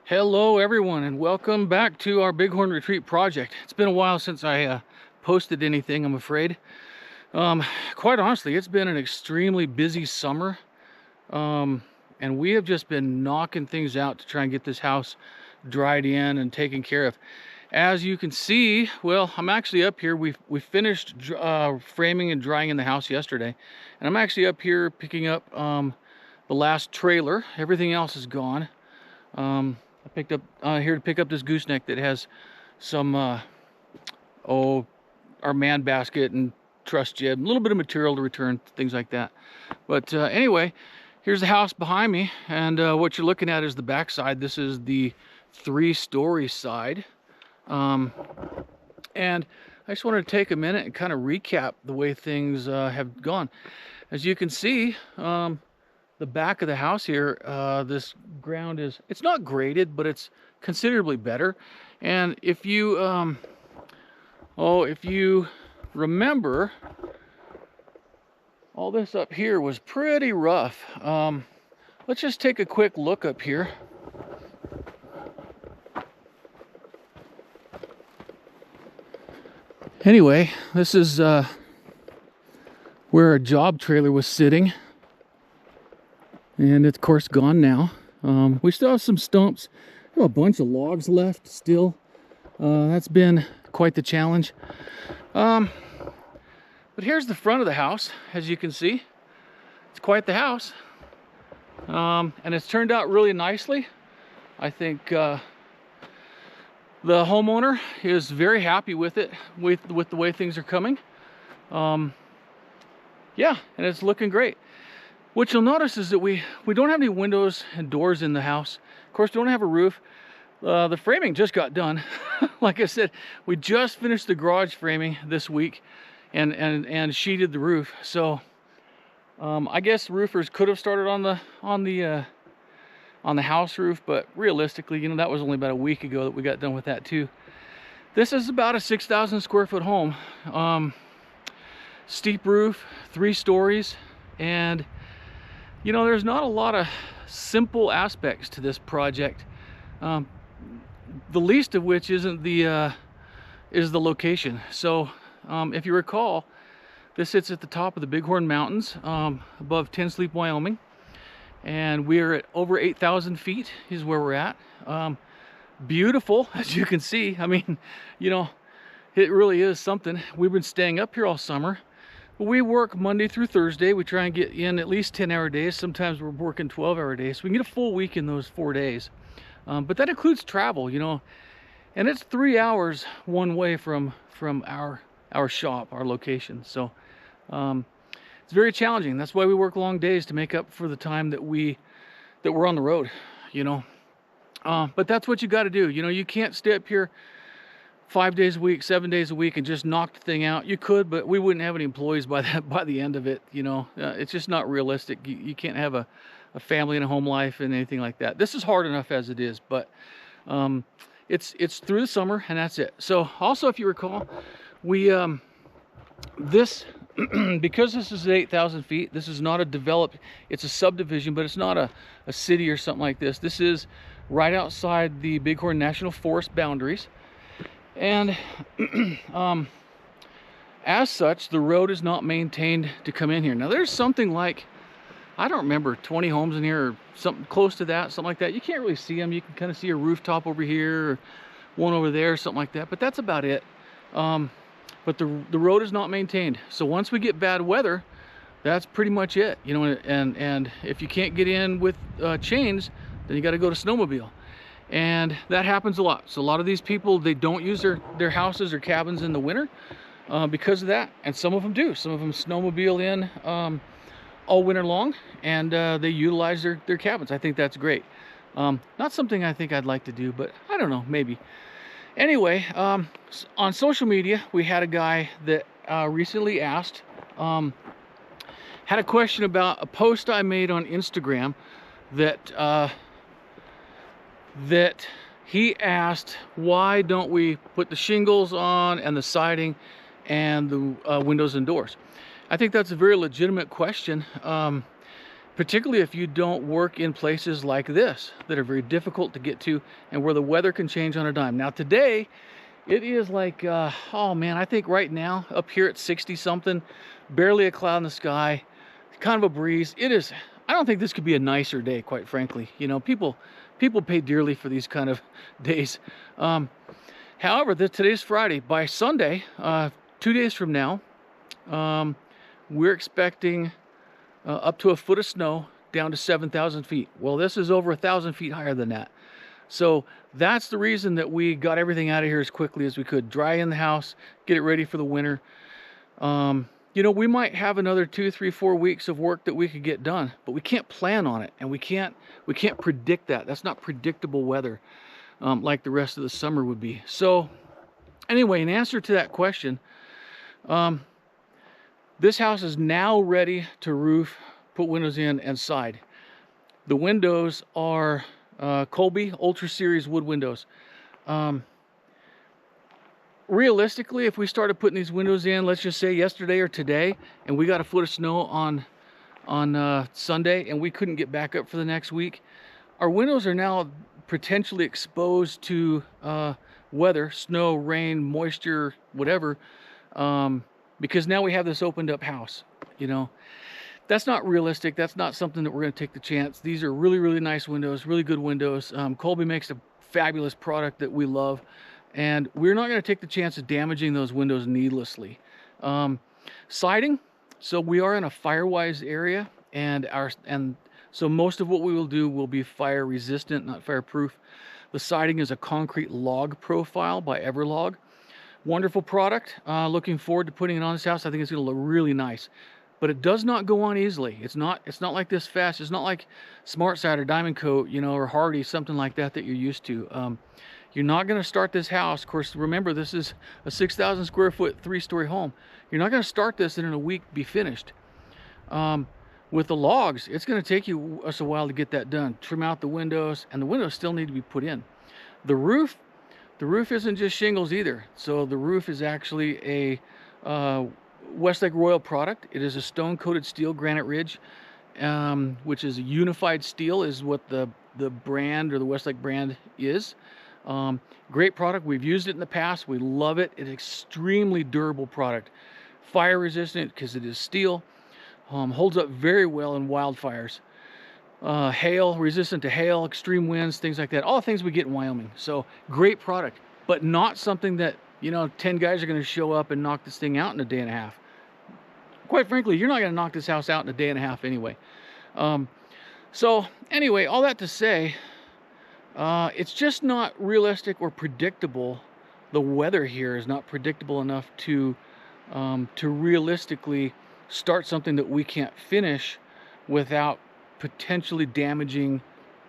Hello everyone and welcome back to our Bighorn Retreat project. It's been a while since I posted anything, I'm afraid. Quite honestly, it's been an extremely busy summer, and we have just been knocking things out to try and get this house dried in and taken care of. As you can see, well, I'm actually up here. We finished framing and drying in the house yesterday, and I'm actually up here picking up the last trailer. Everything else is gone. I picked up here to pick up this gooseneck that has some our man basket and truss jib, a little bit of material to return, things like that. But anyway, here's the house behind me, and what you're looking at is the back side. This is the 3-story side, and I just wanted to take a minute and kind of recap the way things have gone. As you can see, the back of the house here, this ground it's not graded, but it's considerably better. And if you remember, all this up here was pretty rough. Let's just take a quick look up here. Anyway, this is where a job trailer was sitting. And it's of course gone now. We still have some stumps, a bunch of logs left still. That's been quite the challenge. But here's the front of the house. As you can see, it's quite the house, and it's turned out really nicely. I think the homeowner is very happy with it, with the way things are coming. Yeah, and it's looking great. What you'll notice is that we don't have any windows and doors in the house. Of course, we don't have a roof. The framing just got done. Like I said, we just finished the garage framing this week and sheeted the roof. So I guess roofers could have started on the house roof, but realistically, you know, that was only about a week ago that we got done with that too. This is about a 6,000 square foot home. Steep roof, 3 stories, and you know, there's not a lot of simple aspects to this project. The least of which is the location. So if you recall, this sits at the top of the Bighorn Mountains, above Ten Sleep, Wyoming, and we're at over 8,000 feet is where we're at. Beautiful, as you can see. I mean, you know, it really is something. We've been staying up here all summer. We work Monday through Thursday. We try and get in at least 10-hour days. Sometimes we're working 12-hour days. So we can get a full week in those 4 days. But that includes travel, you know. And it's 3 hours one way from our shop, our location. So it's very challenging. That's why we work long days, to make up for the time that we're on the road, you know. But that's what you got to do. You know, you can't stay up here 5 days a week, 7 days a week and just knock the thing out. You could, but we wouldn't have any employees by the end of it, you know. It's just not realistic. You can't have a family and a home life and anything like that. This is hard enough as it is, but it's through the summer, and that's it. So also, if you recall, we this because this is 8,000 feet, this is not a developed, it's a subdivision, but it's not a city or something like this. This is right outside the Bighorn National Forest boundaries. And as such, the road is not maintained to come in here. Now there's something like, I don't remember, 20 homes in here or something close to that, something like that. You can't really see them. You can kind of see a rooftop over here or one over there, something like that, but that's about it. But the road is not maintained. So once we get bad weather, that's pretty much it, you know. And if you can't get in with chains, then you got to go to snowmobile. And that happens a lot. So a lot of these people, they don't use their houses or cabins in the winter because of that. And some of them do. Some of them snowmobile in all winter long, and they utilize their cabins. I think that's great. Not something I think I'd like to do, but I don't know, maybe. Anyway, on social media, we had a guy that recently asked, had a question about a post I made on Instagram that he asked, why don't we put the shingles on and the siding and the windows and doors? I think that's a very legitimate question. particularly if you don't work in places like this that are very difficult to get to and where the weather can change on a dime. Now today, it is like, oh man, I think right now up here at 60 something, barely a cloud in the sky, kind of a breeze. It is, I don't think this could be a nicer day, quite frankly. You know, people pay dearly for these kind of days. However, today's Friday. By Sunday, 2 days from now, we're expecting up to a foot of snow down to 7,000 feet. Well, this is over 1,000 feet higher than that. So that's the reason that we got everything out of here as quickly as we could. Dry in the house, get it ready for the winter. You know, we might have another 2, 3, 4 weeks of work that we could get done, but we can't plan on it, and we can't predict that. That's not predictable weather like the rest of the summer would be. So anyway, in answer to that question, this house is now ready to roof, put windows in, and side. The windows are Colby Ultra Series wood windows. Realistically, if we started putting these windows in, let's just say yesterday or today, and we got a foot of snow on Sunday, and we couldn't get back up for the next week, our windows are now potentially exposed to weather, snow, rain, moisture, whatever, because now we have this opened up house. You know, that's not realistic. That's not something that we're going to take the chance. These are really, really nice windows, really good windows. Colby makes a fabulous product that we love, and we're not going to take the chance of damaging those windows needlessly. Siding, so we are in a fire-wise area, and so most of what we will do will be fire resistant, not fireproof. The siding is a concrete log profile by Everlog. Wonderful product. Looking forward to putting it on this house. I think it's going to look really nice. But it does not go on easily. It's not like this fast. It's not like SmartSide or Diamond Coat, you know, or Hardy, something like that you're used to. You're not going to start this house. Of course, remember, this is a 6,000 square foot, 3-story home. You're not going to start this and in a week be finished. With the logs, it's going to take us a while to get that done. Trim out the windows, and the windows still need to be put in. The roof isn't just shingles either. So the roof is actually a Westlake Royal product. It is a stone-coated steel Granite Ridge, which is a unified steel, is what the brand or the Westlake brand is. Great product. We've used it in the past. We love it. It's extremely durable product. Fire resistant because it is steel. Holds up very well in wildfires. Hail, resistant to hail, extreme winds, things like that. All things we get in Wyoming. So great product, but not something that, you know, 10 guys are going to show up and knock this thing out in a day and a half. Quite frankly, you're not going to knock this house out in a day and a half anyway. So anyway, all that to say, it's just not realistic or predictable. The weather here is not predictable enough to realistically start something that we can't finish without potentially damaging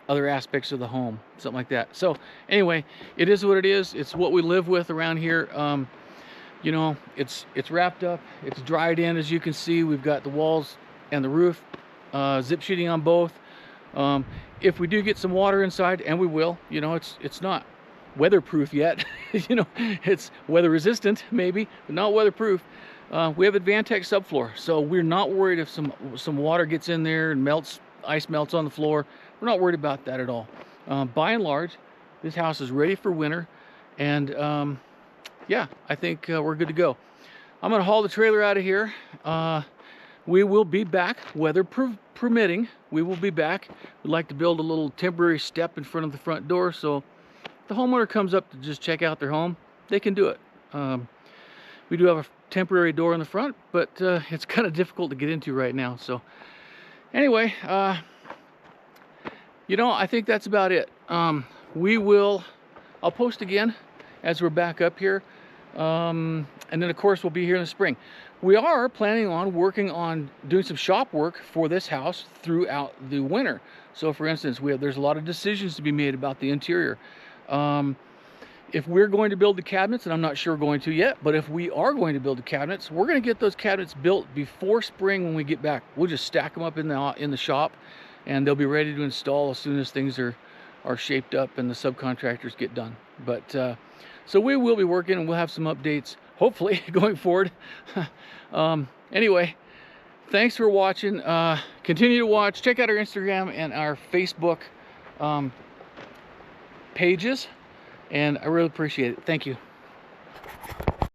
other aspects of the home, something like that. So anyway, it is what it is. It's what we live with around here. You know, it's wrapped up, it's dried in, as you can see. We've got the walls and the roof zip sheeting on both. If we do get some water inside, and we will, you know, it's not weatherproof yet. You know, it's weather resistant maybe, but not weatherproof. We have Advantech subfloor, so we're not worried if some water gets in there and ice melts on the floor. We're not worried about that at all. By and large, this house is ready for winter, and yeah, I think we're good to go. I'm going to haul the trailer out of here. We will be back, weather permitting. We will be back. We'd like to build a little temporary step in front of the front door, so if the homeowner comes up to just check out their home, they can do it. We do have a temporary door in the front, but it's kind of difficult to get into right now. So anyway, you know, I think that's about it. I'll post again as we're back up here. And then of course we'll be here in the spring. We are planning on working on doing some shop work for this house throughout the winter. So for instance, there's a lot of decisions to be made about the interior. If we're going to build the cabinets, and I'm not sure we're going to yet, but if we are going to build the cabinets, we're going to get those cabinets built before spring when we get back. We'll just stack them up in the shop, and they'll be ready to install as soon as things are shaped up and the subcontractors get done. But so we will be working, and we'll have some updates hopefully going forward. Anyway, thanks for watching. Continue to watch. Check out our Instagram and our Facebook pages, and I really appreciate it. Thank you.